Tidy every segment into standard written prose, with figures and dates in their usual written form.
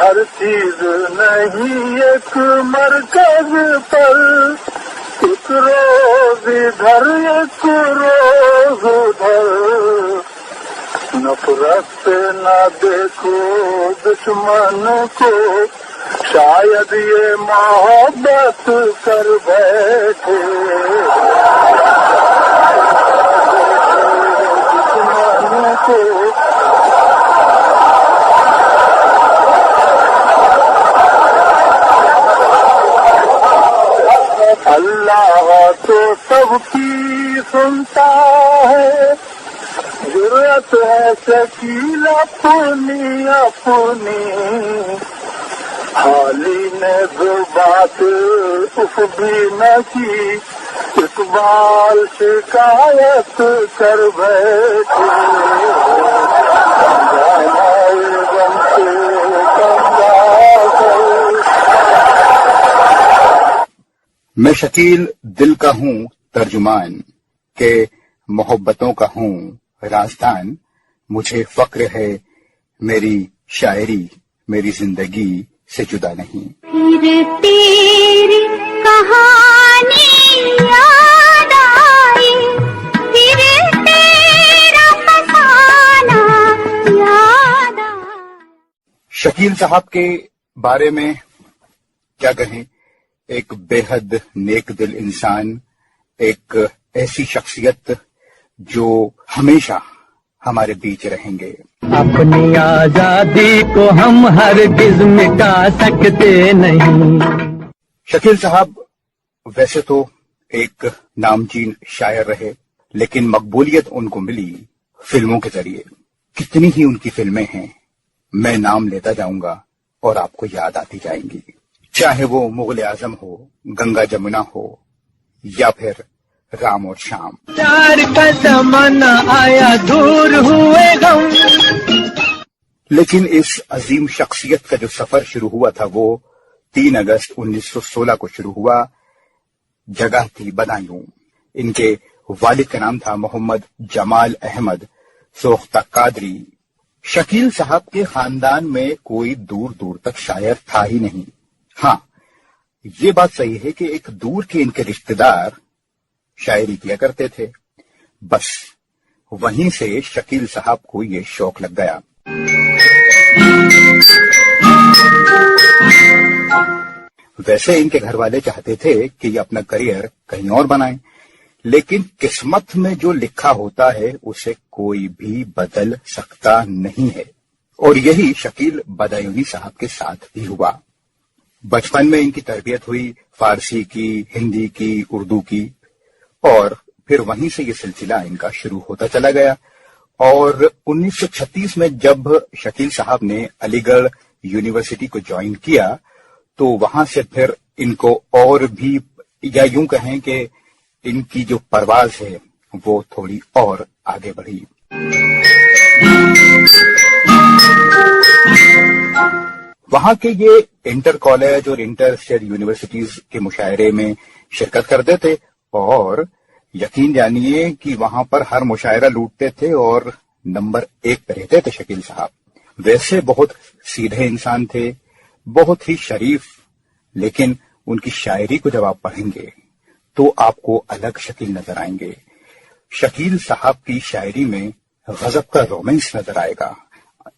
ہر چیز نہیں ایک مرکز پر، ایک روز ادھر ایک روز ادھر، نفرت سے نہ دیکھو دشمن کو، شاید یہ محبت کر بیٹھے دشمن کو۔ اللہ تو سب کی سنتا ہے، ضرورت ہے شکیل اپنی اپنی، حالی نے جو بات اف بھی نہ کی، اقبال شکایت کر بیٹھے، غم سے کنگا کر۔ میں شکیل دل کا ہوں ترجمان، کہ محبتوں کا ہوں رازدان، مجھے فخر ہے میری شاعری میری زندگی سے جدا نہیں۔ پھر تیری کہانی یاد آئی، پھر تیرا فسانہ یاد آئی۔ شکیل صاحب کے بارے میں کیا کہیں، ایک بے حد نیک دل انسان، ایک ایسی شخصیت جو ہمیشہ ہمارے بیچ رہیں گے۔ اپنی آزادی کو ہم ہرگز مٹا سکتے نہیں۔ شکیل صاحب ویسے تو ایک نامچین شاعر رہے، لیکن مقبولیت ان کو ملی فلموں کے ذریعے۔ کتنی ہی ان کی فلمیں ہیں، میں نام لیتا جاؤں گا اور آپ کو یاد آتی جائیں گی، چاہے وہ مغل اعظم ہو، گنگا جمنا ہو، یا پھر رام اور شام۔ پیار کا زمانہ آیا دور ہوئے غم۔ لیکن اس عظیم شخصیت کا جو سفر شروع ہوا تھا وہ 3 اگست 1916 کو شروع ہوا۔ جگہ تھی بدایوں۔ ان کے والد کا نام تھا محمد جمال احمد سوختہ قادری۔ شکیل صاحب کے خاندان میں کوئی دور دور تک شاعر تھا ہی نہیں۔ ہاں، یہ بات صحیح ہے کہ ایک دور کے ان کے رشتہ دار شاعری کیا کرتے تھے، بس وہیں سے شکیل صاحب کو یہ شوق لگ گیا۔ ویسے ان کے گھر والے چاہتے تھے کہ یہ اپنا کریئر کہیں اور بنائیں، لیکن قسمت میں جو لکھا ہوتا ہے اسے کوئی بھی بدل سکتا نہیں ہے، اور یہی شکیل بدایونی صاحب کے ساتھ بھی ہوا۔ بچپن میں ان کی تربیت ہوئی فارسی کی، ہندی کی، اردو کی، اور پھر وہیں سے یہ سلسلہ ان کا شروع ہوتا چلا گیا۔ اور 1936 میں جب شکیل صاحب نے علی گڑھ یونیورسٹی کو جوائن کیا تو وہاں سے پھر ان کو اور بھی، یا یوں کہیں کہ ان کی جو پرواز ہے وہ تھوڑی اور آگے بڑھی۔ وہاں کے یہ انٹر کالج اور انٹر اسٹیٹ یونیورسٹیز کے مشاعرے میں شرکت کرتے تھے، اور یقین جانیے کہ وہاں پر ہر مشاعرہ لوٹتے تھے اور نمبر 1 پہ رہتے تھے شکیل صاحب۔ ویسے بہت سیدھے انسان تھے، بہت ہی شریف، لیکن ان کی شاعری کو جب آپ پڑھیں گے تو آپ کو الگ شکیل نظر آئیں گے۔ شکیل صاحب کی شاعری میں غضب کا رومانس نظر آئے گا۔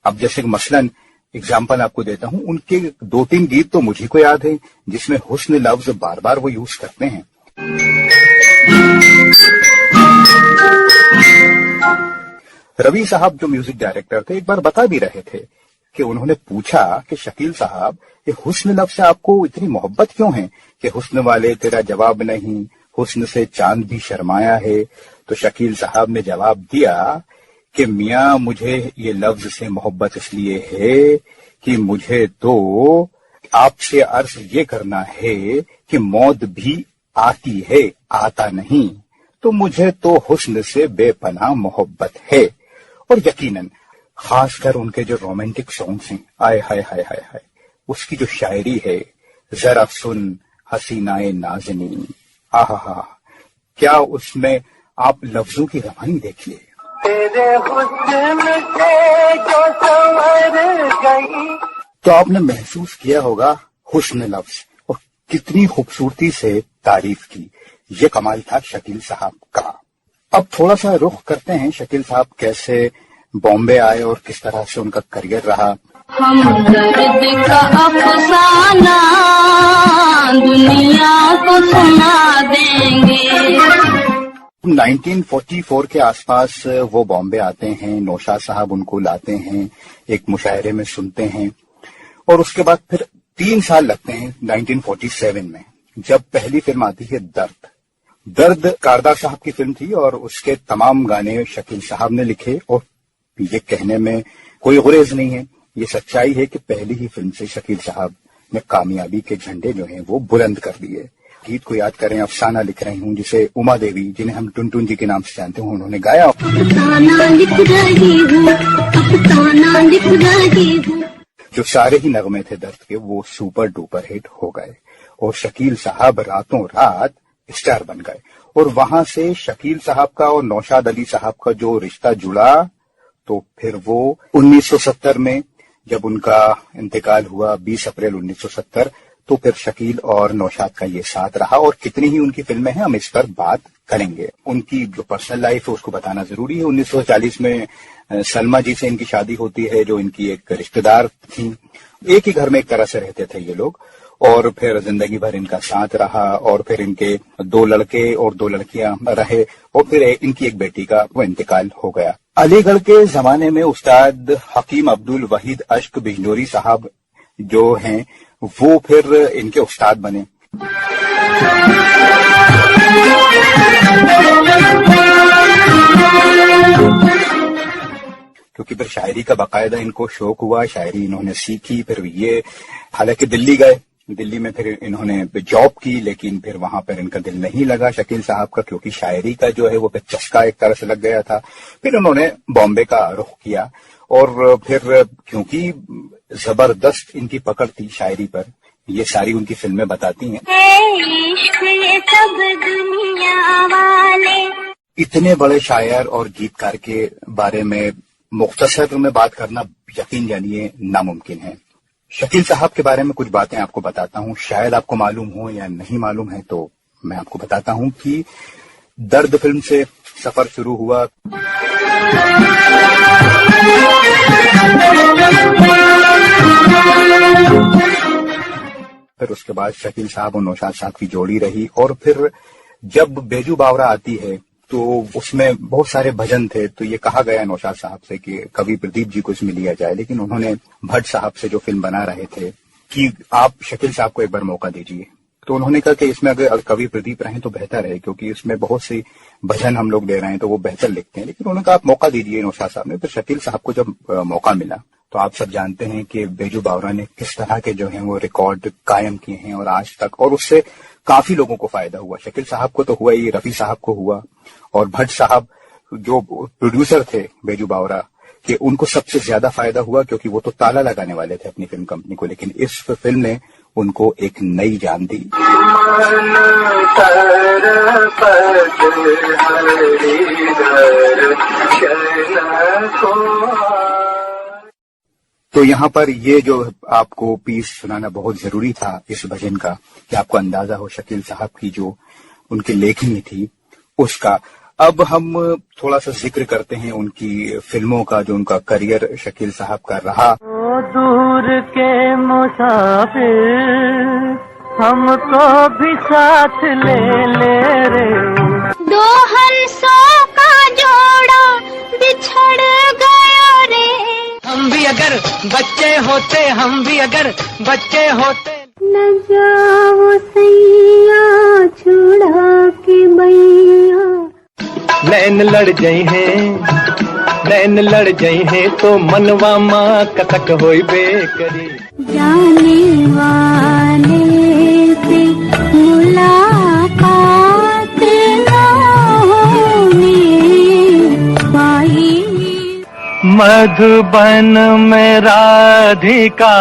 اب جیسے مثلاً اگزامپل آپ کو دیتا ہوں، ان کے 2-3 گیت تو مجھے کو یاد ہیں جس میں حسن لفظ بار بار وہ یوز کرتے ہیں۔ روی صاحب جو میوزک ڈائریکٹر تھے ایک بار بتا بھی رہے تھے کہ انہوں نے پوچھا کہ شکیل صاحب یہ حسن لفظ سے آپ کو اتنی محبت کیوں ہے کہ حسن والے تیرا جواب نہیں، حسن سے چاند بھی شرمایا ہے۔ تو شکیل صاحب نے جواب دیا کہ میاں مجھے یہ لفظ سے محبت اس لیے ہے کہ مجھے تو آپ سے عرض یہ کرنا ہے کہ موت بھی آتی ہے آتا نہیں، تو مجھے تو حسن سے بے پناہ محبت ہے۔ اور یقیناً خاص کر ان کے جو رومانٹک سانگس ہیں، آئے ہائے ہائے ہائے ہائے، اس کی جو شاعری ہے، ذرا سن حسینائے نازنی، آہا، کیا اس میں آپ لفظوں کی روانی دیکھیے۔ تیرے حسن سے جو سنور گئی۔ تو آپ نے محسوس کیا ہوگا حسن لفظ اور کتنی خوبصورتی سے تعریف کی. یہ کمال تھا شکیل صاحب کا. اب تھوڑا سا رخ کرتے ہیں شکیل صاحب کیسے بامبے آئے اور کس طرح سے ان کا کریئر رہا. ہم درد کا افسانہ دنیا کو سنا دیں گے. 1944 کے آس پاس وہ بامبے آتے ہیں. نوشاد صاحب ان کو لاتے ہیں, ایک مشاعرے میں سنتے ہیں, اور اس کے بعد پھر 3 سال لگتے ہیں 1947 میں, جب پہلی فلم آتی ہے درد. درد کاردار صاحب کی فلم تھی اور اس کے تمام گانے شکیل صاحب نے لکھے, اور یہ کہنے میں کوئی غریز نہیں ہے, یہ سچائی ہے کہ پہلی ہی فلم سے شکیل صاحب نے کامیابی کے جھنڈے جو ہیں وہ بلند کر دیے. گیت کو یاد کریں, افسانہ لکھ رہی ہوں, جسے اما دیوی, جنہیں ہم ٹنٹن جی کے نام سے جانتے ہیں, انہوں نے گایا. جو سارے ہی نغمے تھے درد کے وہ سپر ڈوپر ہٹ ہو گئے, اور شکیل صاحب راتوں رات اسٹار بن گئے. اور وہاں سے شکیل صاحب کا اور نوشاد علی صاحب کا جو رشتہ جڑا, تو پھر وہ 1970 میں جب ان کا انتقال ہوا 20 اپریل 1970, تو پھر شکیل اور نوشاد کا یہ ساتھ رہا. اور کتنی ہی ان کی فلمیں ہیں, ہم اس پر بات کریں گے. ان کی جو پرسنل لائف ہے اس کو بتانا ضروری ہے. 1940 میں سلما جی سے ان کی شادی ہوتی ہے, جو ان کی ایک رشتہ دار تھیں. ایک ہی گھر میں ایک طرح سے رہتے تھے یہ لوگ, اور پھر زندگی بھر ان کا ساتھ رہا. اور پھر ان کے 2 لڑکے اور 2 لڑکیاں رہے, اور پھر ان کی ایک بیٹی کا وہ انتقال ہو گیا. علی گڑھ کے زمانے میں استاد حکیم عبد الوحید اشک بجنوری صاحب جو ہیں وہ پھر ان کے استاد بنے. کیونکہ پھر شاعری کا باقاعدہ ان کو شوق ہوا, شاعری انہوں نے سیکھی. پھر یہ حالانکہ دلی گئے, دلی میں پھر انہوں نے جاب کی, لیکن پھر وہاں پر ان کا دل نہیں لگا شکیل صاحب کا, کیونکہ شاعری کا جو ہے وہ پھر چسکا ایک طرح سے لگ گیا تھا. پھر انہوں نے بامبے کا رخ کیا, اور پھر کیونکہ زبردست ان کی پکڑ تھی شاعری پر, یہ ساری ان کی فلمیں بتاتی ہیں. عشق یہ سب دنیا والے. اتنے بڑے شاعر اور گیتکار کے بارے میں مختصر میں بات کرنا یقین جانیے ناممکن ہے. شکیل صاحب کے بارے میں کچھ باتیں آپ کو بتاتا ہوں, شاید آپ کو معلوم ہو یا نہیں معلوم ہے, تو میں آپ کو بتاتا ہوں کہ درد فلم سے سفر شروع ہوا. پھر اس کے بعد شکیل صاحب اور نوشاد صاحب کی جوڑی رہی, اور پھر جب بیجو باورا آتی ہے تو اس میں بہت سارے بھجن تھے. تو یہ کہا گیا نوشاد صاحب سے کہ کبھی پردیپ جی کو اس میں لیا جائے, لیکن انہوں نے بھٹ صاحب سے جو فلم بنا رہے تھے کہ آپ شکیل صاحب کو ایک بار موقع دیجیے. تو انہوں نے کہا کہ اس میں اگر کبھی پردیپ رہیں تو بہتر ہے, کیونکہ اس میں بہت سی بھجن ہم لوگ دے رہے ہیں تو وہ بہتر لکھتے ہیں. لیکن انہوں نے کہا آپ موقع دیجیے نوشاد صاحب نے. پھر شکیل صاحب کو جب موقع ملا تو آپ سب جانتے ہیں کہ بیجو باورا نے کس طرح کے جو ہیں وہ ریکارڈ قائم کیے ہیں, اور آج تک, اور اس سے کافی لوگوں کو فائدہ ہوا. شکیل صاحب کو تو ہوا ہی, رفیع صاحب کو ہوا, اور بھٹ صاحب جو پروڈیوسر تھے بیجو باورا کہ ان کو سب سے زیادہ فائدہ ہوا, کیونکہ وہ تو تالا لگانے والے تھے اپنی فلم کمپنی کو, لیکن اس فلم نے ان کو ایک نئی جان دی. تو یہاں پر یہ جو آپ کو پیس سنانا بہت ضروری تھا اس بھجن کا, کہ آپ کو اندازہ ہو شکیل صاحب کی جو ان کی لیکھنی تھی اس کا. اب ہم تھوڑا سا ذکر کرتے ہیں ان کی فلموں کا, جو ان کا کریئر شکیل صاحب کا رہا. دور کے مسافر ہم کو بھی ساتھ لے لے رے. دو ہنسوں کا جوڑا بچھڑ گیا رے. ہم بھی اگر بچے ہوتے, ہم بھی اگر بچے ہوتے. نہ جاؤ سیا چھڑا کے بھیا. نین لڑ جئی ہیں, نین لڑ جئی ہیں تو منوا ماں کتک ہوئی بے کری. جانے والے سے ملاقات نہ ہونے پائی. مدھبن میں رادھکا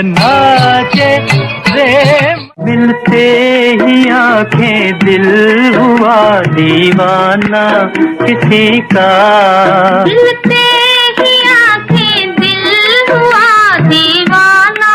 ناچے رے. ملتے ہی آنکھیں دل ہوا دیوانہ کسی کا. ملتے ہی آنکھیں دل ہوا دیوانہ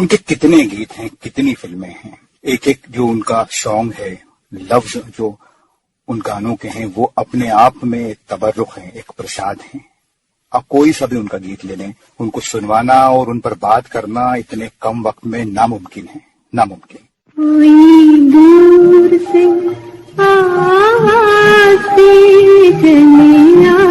ان کے کتنے گیت ہیں, کتنی فلمیں ہیں, ایک ایک جو ان کا سانگ ہے, لفظ جو ان گانوں کے ہیں وہ اپنے آپ میں ایک تبرک ہیں, ایک پرساد ہیں. اب کوئی سا بھی ان کا گیت لے لیں, ان کو سنوانا اور ان پر بات کرنا اتنے کم وقت میں ناممکن ہے, ناممکن. کوئی دور سے آواز چلی آؤ.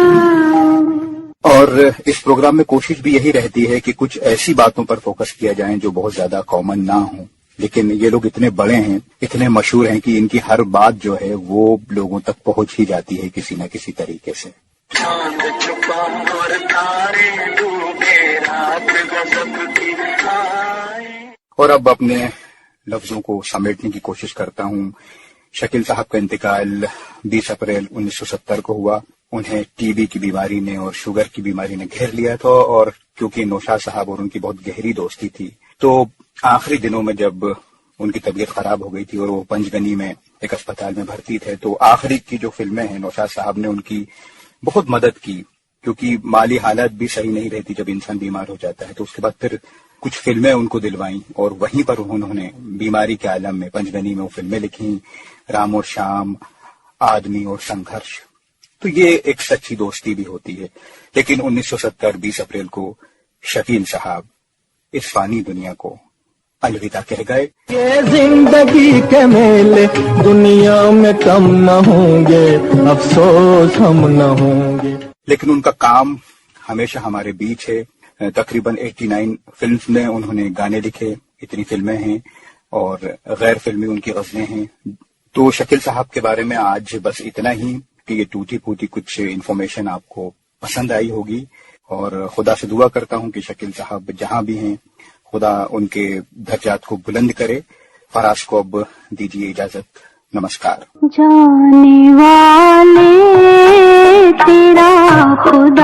اور اس پروگرام میں کوشش بھی یہی رہتی ہے کہ کچھ ایسی باتوں پر فوکس کیا جائیں جو بہت زیادہ کامن نہ ہوں, لیکن یہ لوگ اتنے بڑے ہیں, اتنے مشہور ہیں کہ ان کی ہر بات جو ہے وہ لوگوں تک پہنچ ہی جاتی ہے کسی نہ کسی طریقے سے. چاند چھپا اور تارے ڈوبے رات غضب کی آئے. اور اب اپنے لفظوں کو سمیٹنے کی کوشش کرتا ہوں. شکیل صاحب کا انتقال 20 اپریل 1970 کو ہوا. انہیں ٹی بی کی بیماری نے اور شوگر کی بیماری نے گھیر لیا تھا, اور کیونکہ نوشاد صاحب اور ان کی بہت گہری دوستی تھی تو آخری دنوں میں جب ان کی طبیعت خراب ہو گئی تھی اور وہ پنج گنی میں ایک اسپتال میں بھرتی تھے, تو آخری کی جو فلمیں ہیں نوشاد صاحب نے ان کی بہت مدد کی, کیونکہ مالی حالت بھی صحیح نہیں رہتی جب انسان بیمار ہو جاتا ہے. تو اس کے بعد پھر کچھ فلمیں ان کو دلوائیں اور وہیں پر انہوں نے بیماری کے عالم میں پنج گنی میں وہ فلمیں لکھیں, رام اور شام, آدمی اور سنگھرش. تو یہ ایک سچی دوستی بھی ہوتی ہے. لیکن 1970 20 اپریل کو شکیل صاحب اس فانی دنیا کو الوداع کہہ گئے. یہ زندگی کے میلے دنیا میں کم نہ ہوں گے, افسوس ہم نہ ہوں گے. لیکن ان کا کام ہمیشہ ہمارے بیچ ہے. تقریباً 89 فلمز میں انہوں نے گانے لکھے, اتنی فلمیں ہیں, اور غیر فلمی ان کی غزلیں ہیں. تو شکیل صاحب کے بارے میں آج بس اتنا ہی کہ یہ ٹوٹی پھوٹی کچھ انفارمیشن آپ کو پسند آئی ہوگی, اور خدا سے دعا کرتا ہوں کہ شکیل صاحب جہاں بھی ہیں خدا ان کے درجات کو بلند کرے. فراز کو اب دیجیے اجازت. نمسکار. جانے والے تیرا خدا